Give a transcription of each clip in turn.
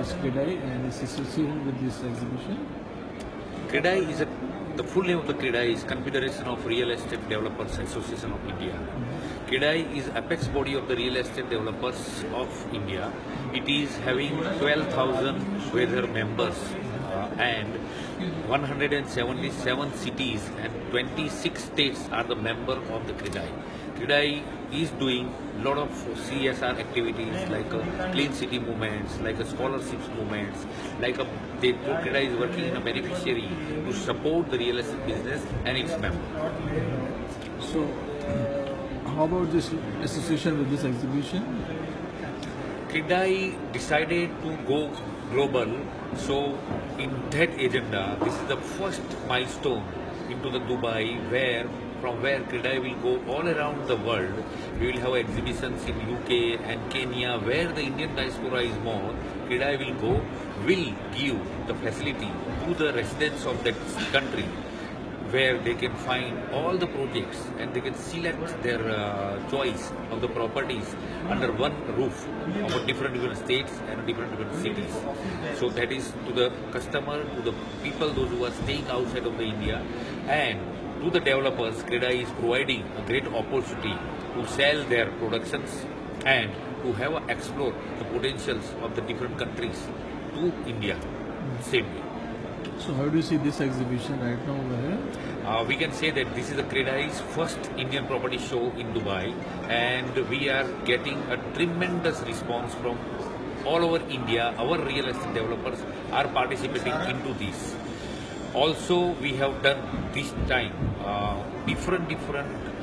is CREDAI and is associated with this exhibition? CREDAI is the full name of the CREDAI is Confederation of Real Estate Developers Association of India. CREDAI is apex body of the real estate developers of India. It is having 12,000 weather members and 177 cities and 26 states are the member of the CREDAI. CREDAI is doing a lot of CSR activities like clean city movements, like scholarships movements, CREDAI is working in a beneficiary to support the real estate business and its members. So, how about this association with this exhibition? CREDAI decided to go global, so in that agenda, this is the first milestone into the Dubai from where CREDAI will go all around the world. We will have exhibitions in UK and Kenya where the Indian diaspora is more. CREDAI will give the facility to the residents of that country where they can find all the projects and they can select their choice of the properties under one roof of different states and different cities. So that is to the customer, to the people, those who are staying outside of the India, and to the developers. CREDAI is providing a great opportunity to sell their productions and to have explore the potentials of the different countries to India. Same way. So how do you see this exhibition right now? We can say that this is the CREDAI's first Indian property show in Dubai, and we are getting a tremendous response from all over India. Our real estate developers are participating into this. Also, we have done this time different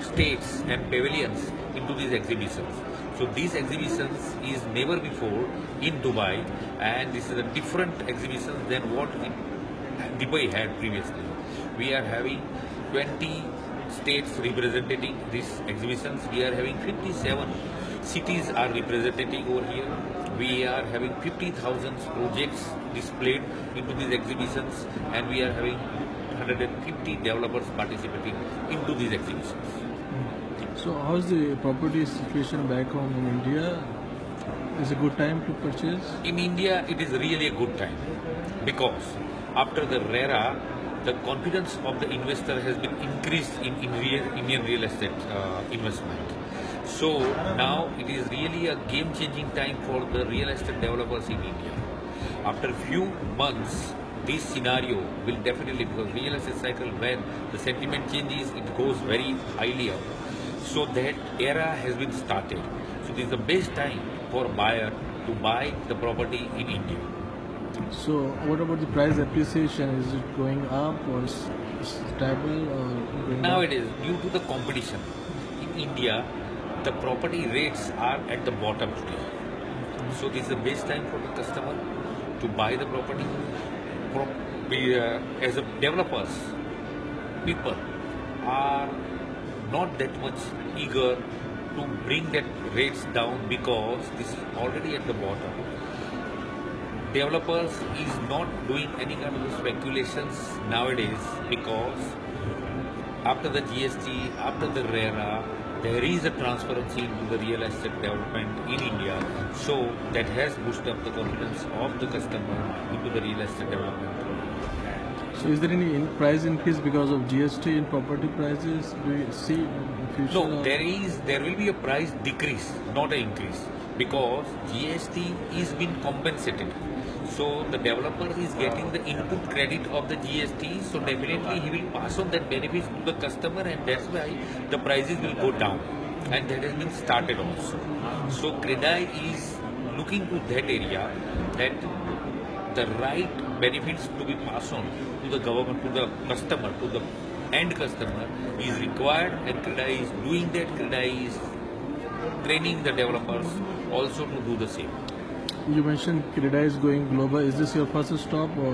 states and pavilions into these exhibitions. So these exhibitions is never before in Dubai, and this is a different exhibition than what Dubai had previously. We are having 20 states representing these exhibitions. We are having 57 cities are representing over here. We are having 50,000 projects displayed into these exhibitions, and we are having 150 developers participating into these exhibitions. So how is the property situation back home in India? Is it a good time to purchase? In India, it is really a good time because after the RERA, the confidence of the investor has been increased in Indian real estate investment. So now it is really a game-changing time for the real estate developers in India. After a few months, this scenario will definitely, because real estate cycle, when the sentiment changes, it goes very highly up. So that era has been started. So this is the best time for a buyer to buy the property in India. So what about the price appreciation? Is it going up or stable or going Now up? it is due to the competition. In India, the property rates are at the bottom today. So this is the best time for the customer to buy the property. As a developers, people are not that much eager to bring that rates down because this is already at the bottom. Developers is not doing any kind of speculations nowadays because after the GST, after the RERA, there is a transparency into the real estate development in India. So that has boosted up the confidence of the customer into the real estate development. So is there any price increase because of GST in property prices? Do you see in future? No, there will be a price decrease, not an increase, because GST is being compensated. So the developer is getting the input credit of the GST, so definitely he will pass on that benefits to the customer, and that's why the prices will go down, and that has been started also. So CREDAI is looking to that area, that the right benefits to be passed on to the government, to the customer, to the end customer is required, and CREDAI is doing that. CREDAI is training the developers also to do the same. You mentioned CREDAI is going global. Is this your first stop or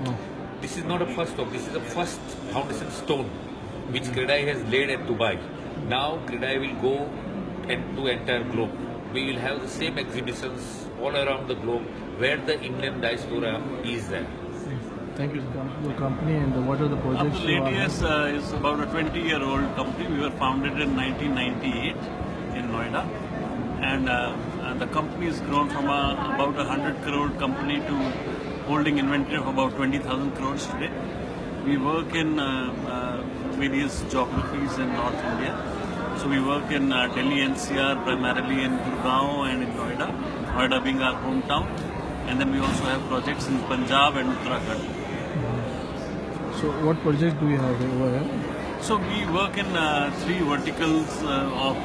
no? This is not a first stop. This is the first foundation stone which CREDAI has laid at Dubai. Now CREDAI will go to entire globe. We will have the same exhibitions all around the globe where the Indian diaspora is there. Thank you. Your company and what are the projects? Abdul Basit is about a 20-year-old company. We were founded in 1998 in Noida, and the company has grown from about 100 crore company to holding inventory of about 20,000 crores today. We work in various geographies in North India. So we work in Delhi NCR, primarily in Gurgaon and in Noida, Noida being our hometown. And then we also have projects in Punjab and Uttarakhand. So what projects do you have over here? So we work in three verticals of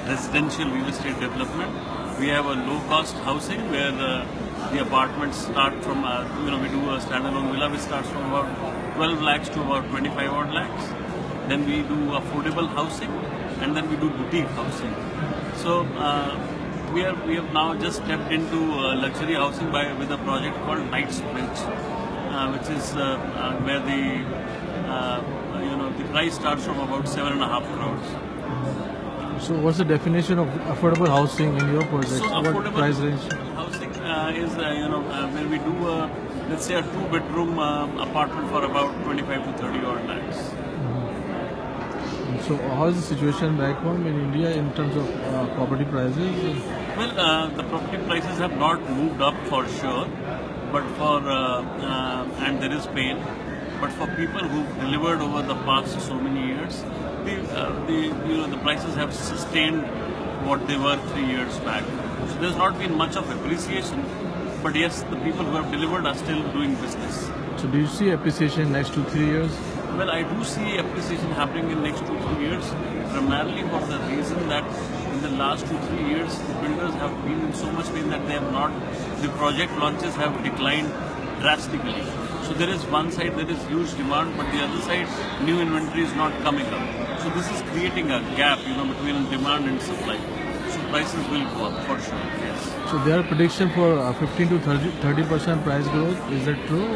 residential real estate development. We have a low-cost housing where the apartments start from, we do a standalone villa which starts from about 12 lakhs to about 25 odd lakhs. Then we do affordable housing, and then we do boutique housing. So we have now just stepped into luxury housing with a project called Knightsbridge, which is where the price starts from about 7.5 crores. So what's the definition of affordable housing in your project? So What price range? Housing is where we do let's say a 2-bedroom apartment for about 25 to 30 odd lakhs. So how is the situation back home in India in terms of property prices? Well, the property prices have not moved up for sure, but and there is pain. But for people who've delivered over the past so many years, the prices have sustained what they were 3 years back. So there's not been much of appreciation, but yes, the people who have delivered are still doing business. So do you see appreciation next 2-3 years? Well, I do see appreciation happening in next 2-3 years, primarily for the reason that in the last 2-3 years, the builders have been in so much pain that the project launches have declined drastically. So there is one side there is huge demand, but the other side new inventory is not coming up. So this is creating a gap, between demand and supply. So prices will go up for sure. Yes. So there are prediction for 15 to 30% price growth. Is that true?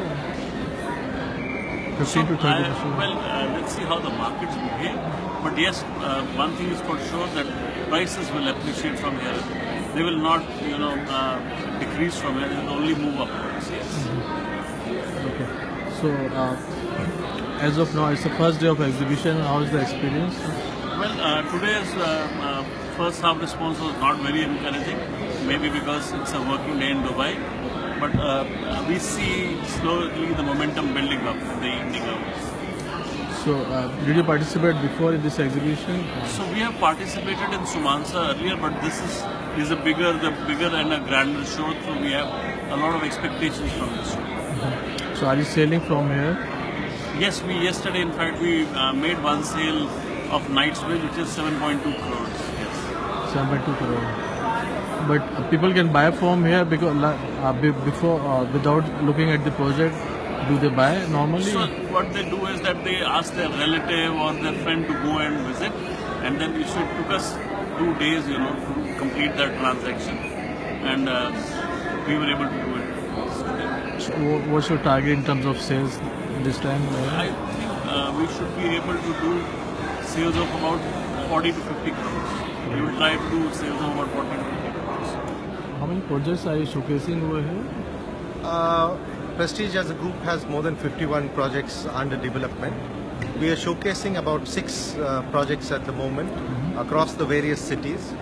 15 to 30%. Let's see how the markets behave. But yes, one thing is for sure that prices will appreciate from here. They will not, decrease from here. They will only move upwards. Yes. Okay. So as of now, it's the first day of exhibition. How is the experience? Well, today's first half response was not very encouraging. Maybe because it's a working day in Dubai. But we see slowly the momentum building up in the evening hours. So, did you participate before in this exhibition? So we have participated in Sumansa earlier, but this is a bigger and a grander show. So we have a lot of expectations from this show. So, are you selling from here? Yes, yesterday in fact we made one sale of Knightsbridge, which is 7.2 crores. Yes. 7.2 crore. But people can buy from here because without looking at the project. Do they buy normally? So what they do is that they ask their relative or their friend to go and visit, and then it took us 2 days, to complete that transaction, and we were able to do it. So what's your target in terms of sales this time? I think we should be able to do sales of about 40 to 50 crores. We will try to do sales of about 40 to 50 crores. How many projects are you showcasing over here? Prestige as a group has more than 51 projects under development. We are showcasing about 6 projects at the moment across the various cities.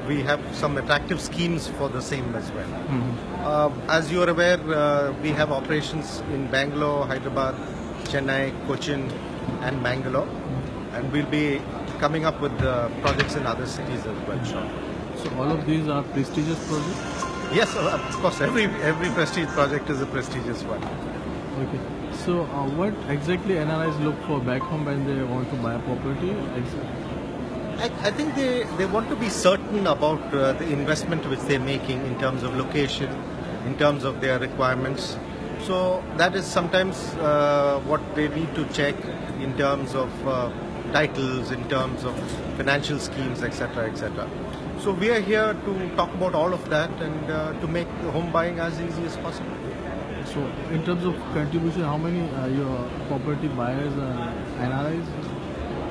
We have some attractive schemes for the same as well. As you are aware, we have operations in Bangalore, Hyderabad, Chennai, Cochin and Bangalore. And we'll be coming up with projects in other cities as well shortly. So all of these are prestigious projects? Yes, of course, every Prestige project is a prestigious one. Okay. So what exactly NRIs look for back home when they want to buy a property? I think they want to be certain about the investment which they're making in terms of location, in terms of their requirements. So that is sometimes what they need to check in terms of titles, in terms of financial schemes, etc., etc. So we are here to talk about all of that and to make the home buying as easy as possible. So in terms of contribution, how many your property buyers are NRIs?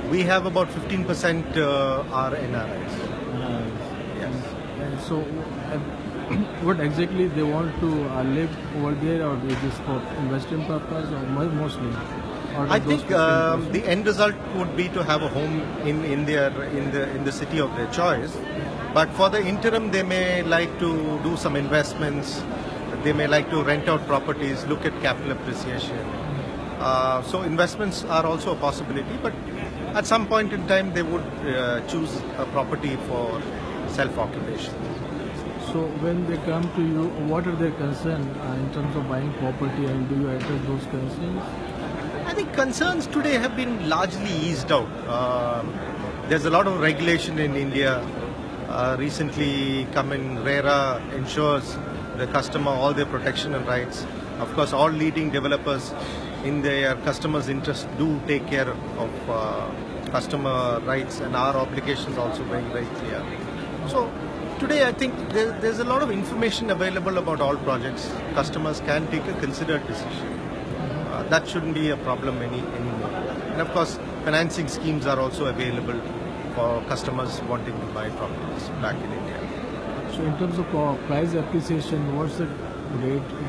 We have about 15% are NRIs. Yes. And so what exactly they want to live over there, or is this for investing purpose or mostly? I think the end result would be to have a home in the city of their choice. But for the interim, they may like to do some investments. They may like to rent out properties, look at capital appreciation. So investments are also a possibility, but at some point in time, they would choose a property for self-occupation. So when they come to you, what are their concerns in terms of buying property, and do you address those concerns? I think concerns today have been largely eased out. There's a lot of regulation in India. Recently come in, RERA ensures the customer all their protection and rights. Of course, all leading developers in their customers' interest do take care of customer rights, and our obligations also very, very clear. So today I think there's a lot of information available about all projects. Customers can take a considered decision. That shouldn't be a problem anymore. And of course, financing schemes are also available for customers wanting to buy properties back in India. So in terms of price appreciation, what's the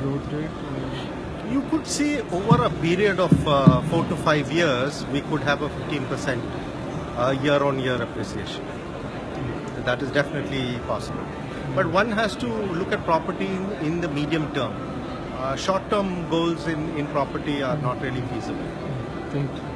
growth rate? You could see over a period of 4 to 5 years, we could have a 15% year-on-year appreciation. That is definitely possible. But one has to look at property in the medium term. Short-term goals in property are not really feasible. Thank you.